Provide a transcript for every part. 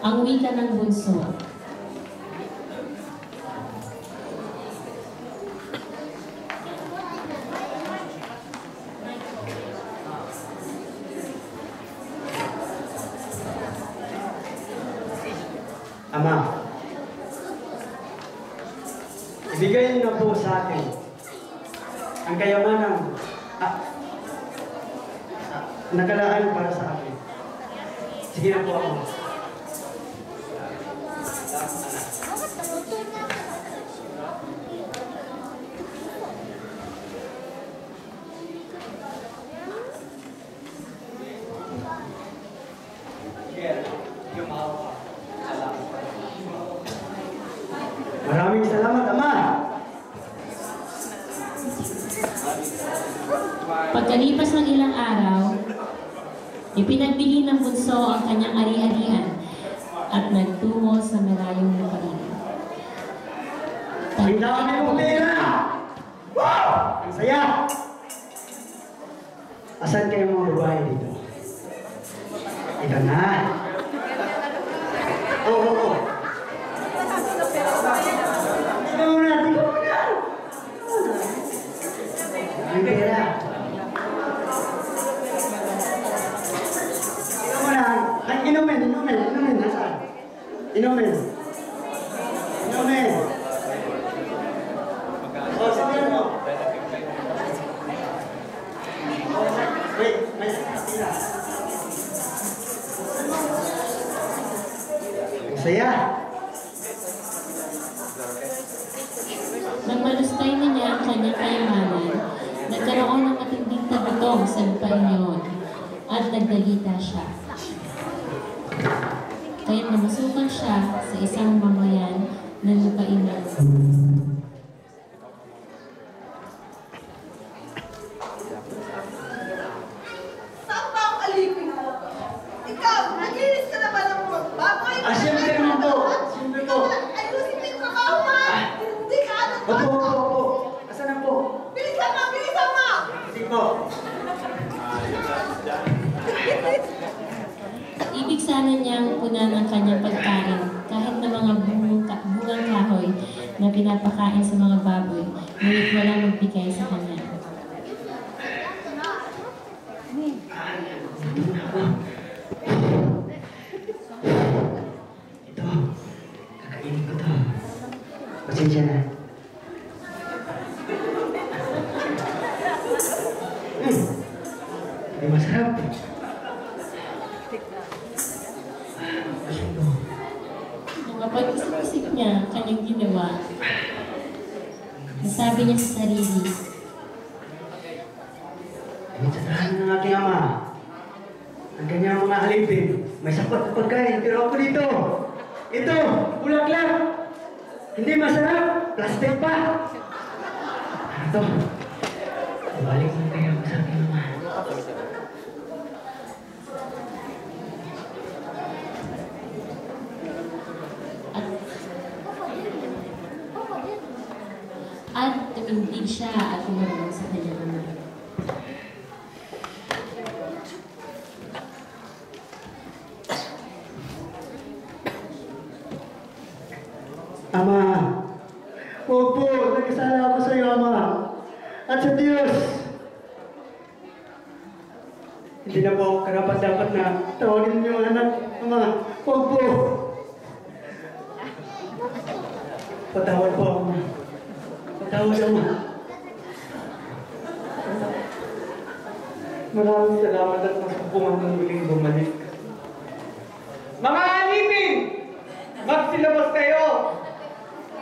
Ang wika ng bunso. Ama, ibigay niyo na po sa akin ang kayamanang nakalaan para sa akin. Sige na po ako. Maraming salamat, Ama! Pagkalipas ng ilang araw, ipinagbili ng bunso ang kanyang ari-arian at nagtungo sa malayong lupain. Ang dami mong pera! Wow! Ang saya! Asan kayo mga babae dito? Ito na! Oo. Ikaw na! Ang pera! Inumin. Nasaan? Inumin. O, sabihan mo. Wait, may sakasila. Ang saya. Nang malustay na niya ang kanyang kayamanan, nagkaroon ng matinding tagutong sa lupain niyon at nagdagita siya. Kaya't namasukan siya sa isang mamayan ng lupainan. Saan ba ang alipin mo? Ikaw, naginis ka naman ng mga baboy. Siyempre naman po. Siyempre po. Ayusin mo yung trabaho mo. Hindi ka ano to. Opo. Asan na po? Bilisan mo. Sige po. Ibig sana niyang punan ng kanyang pagkain kahit na mga bungang kahoy na pinapakain sa mga baboy, ngunit walang magbigay sa kanya. Ito, kakainin ko to. Pasensya na. Hindi masarap. Napag-isip niya ang kanyang ginawa. Nasabi niya sa sarili, Minsan ng aking ama. Ang kanyang mga alipin. May sapat na pagkain. Pero ako dito. Ito, bulaklak. Hindi masarap. Plastic pa. Ano to? Balik mo kaya ako sa aking ama. at tumindig siya at tumarong sa kanyang ama. Ama, opo, nagkasala ako sa iyo, Ama. At sa Diyos, hindi na po ako karapat-dapat na tawagin niyo anak, Ama. Opo. Patawad po, Ama. Patawad, Ama. Maraming salamat at nasupungan ng muling bumalik. Mga alipin! Magsilabas kayo!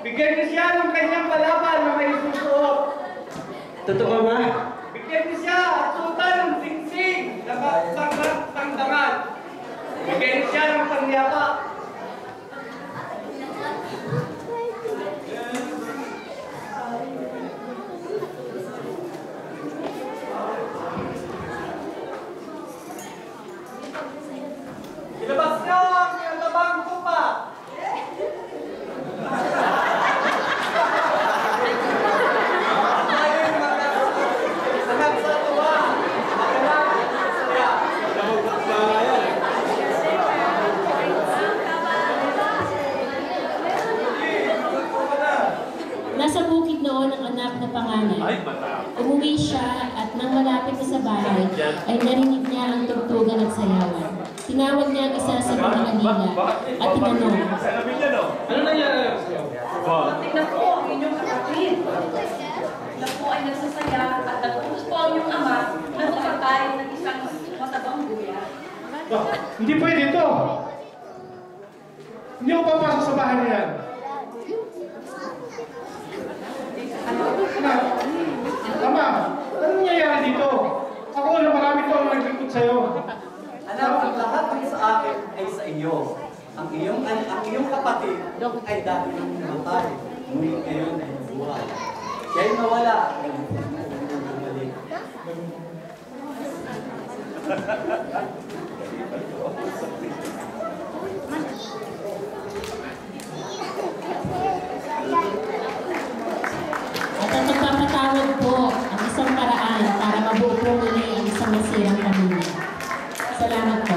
Bigyan niyo siya ng kanyang palaban na may susuot. Totoo, Ma? Bigyan niyo siya at sutan ng singsing na pangdangan. Bigyan niyo siya ng pangyapa. Ilabas niyo ang iyong kupa. kanyang panganay. Umuwi siya at nang malapit na sa bahay ay narinig niya ang tugtugan at sayawan. Tinawag niya ang isa sa mga alila at tinanong, Ano nangyari sa'yo? Tingnan po ang inyong kapatid. Sila po ay nagsasaya at nag-utos po ang inyong ama na magpagkain ng isang matabang guya. Hindi pwede ito. Hindi ako papasok sa bahay na yan. Ama, ano nangyayari dito? Ako na marami ko ang naglikod sa'yo. Anak, ang lahat ng sa akin ay sa iyo. Ang iyong kapatid ay dati nang namatay. Ngunit ngayon ay nabuhay. Siya'y nawala. Bumalik. at ang nagpapatawad po ang isang paraan para mabuo po muli ang isang nasirang pamilya. Salamat po.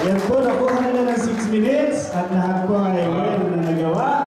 Yan po, nakuha nila ng 6 minutes at lahat po ay well na nagawa.